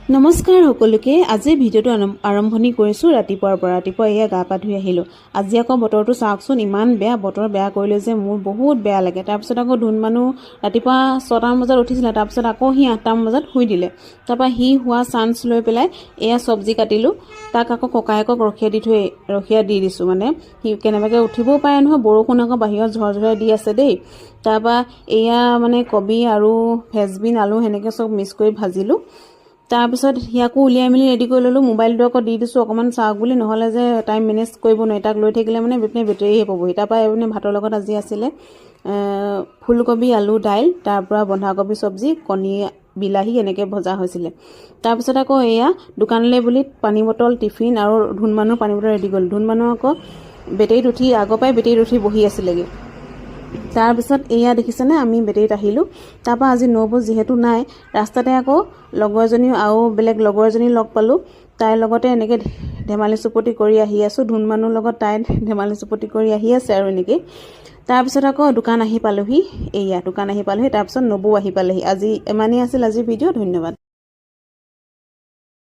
নমস্কাৰ সকলোকে আজি ভিডিঅ'টো আৰম্ভণি কৰিছোঁ ৰাতিপুৱাৰ পৰা। ৰাতিপুৱা এয়া গা পা ধুই আহিলোঁ। আজি আকৌ বতৰটো চাওকচোন, ইমান বেয়া বতৰ বেয়া কৰিলে যে মোৰ বহুত বেয়া লাগে। তাৰপিছত আকৌ ধুন মানুহ ৰাতিপুৱা 6টামান বজাত উঠিছিলে, তাৰপিছত আকৌ সি 8টামান বজাত শুই দিলে। তাৰপৰা সি হোৱা চান্স লৈ পেলাই এয়া চব্জি কাটিলোঁ। তাক আকৌ ককায়েকক ৰখীয়া দি দিছোঁ, মানে সি কেনেবাকৈ উঠিবও পাৰে নহয়। বৰষুণ আকৌ বাহিৰত ঝৰঝৰাই দি আছে দেই। তাৰপৰা এয়া মানে কবি আৰু ফেচবিন আলু সেনেকৈ চব মিক্স কৰি ভাজিলোঁ। তাৰপিছত সিয়াকো উলিয়াই মেলি ৰেডি কৰি ল'লোঁ। মোবাইলটো আকৌ দি দিছোঁ অকণমান চাওক বুলি, নহ'লে যে টাইম মেনেজ কৰিব নোৱাৰি। তাক লৈ থাকিলে মানে বেটেৰীহে পাবহি। তাৰপৰা এইপিনে ভাতৰ লগত আজি আছিলে ফুলকবি আলু দাইল, তাৰপৰা বন্ধাকবি চব্জি, কণী বিলাহী এনেকৈ ভজা হৈছিলে। তাৰপিছত আকৌ এয়া দোকানলৈ বুলি পানী বটল টিফিন আৰু ধুন মানুহৰ পানী বটল ৰেডি কৰিলোঁ। ধুন মানুহ আকৌ আগৰ পৰাই বেটেৰীত উঠি বহি আছিলেগৈ। তাৰপিছত এয়া দেখিছেনে, আমি বেটেৰীত আহিলোঁ। তাৰপৰা আজি নবৌ যিহেতু নাই, ৰাস্তাতে আকৌ লগৰ এজনী আৰু বেলেগ লগৰ এজনী লগ পালোঁ। তাইৰ লগতে এনেকৈ ধেমালি চুপতি কৰি আহি আছোঁ। ধুন মানুহৰ লগত তাই ধেমালি চুপতি কৰি আহি আছে আৰু এনেকৈ। তাৰপিছত আকৌ দোকান আহি পালোহি। তাৰপিছত নবৌ আহি পালেহি। আজি ইমানেই আছিল আজিৰ ভিডিঅ'। ধন্যবাদ।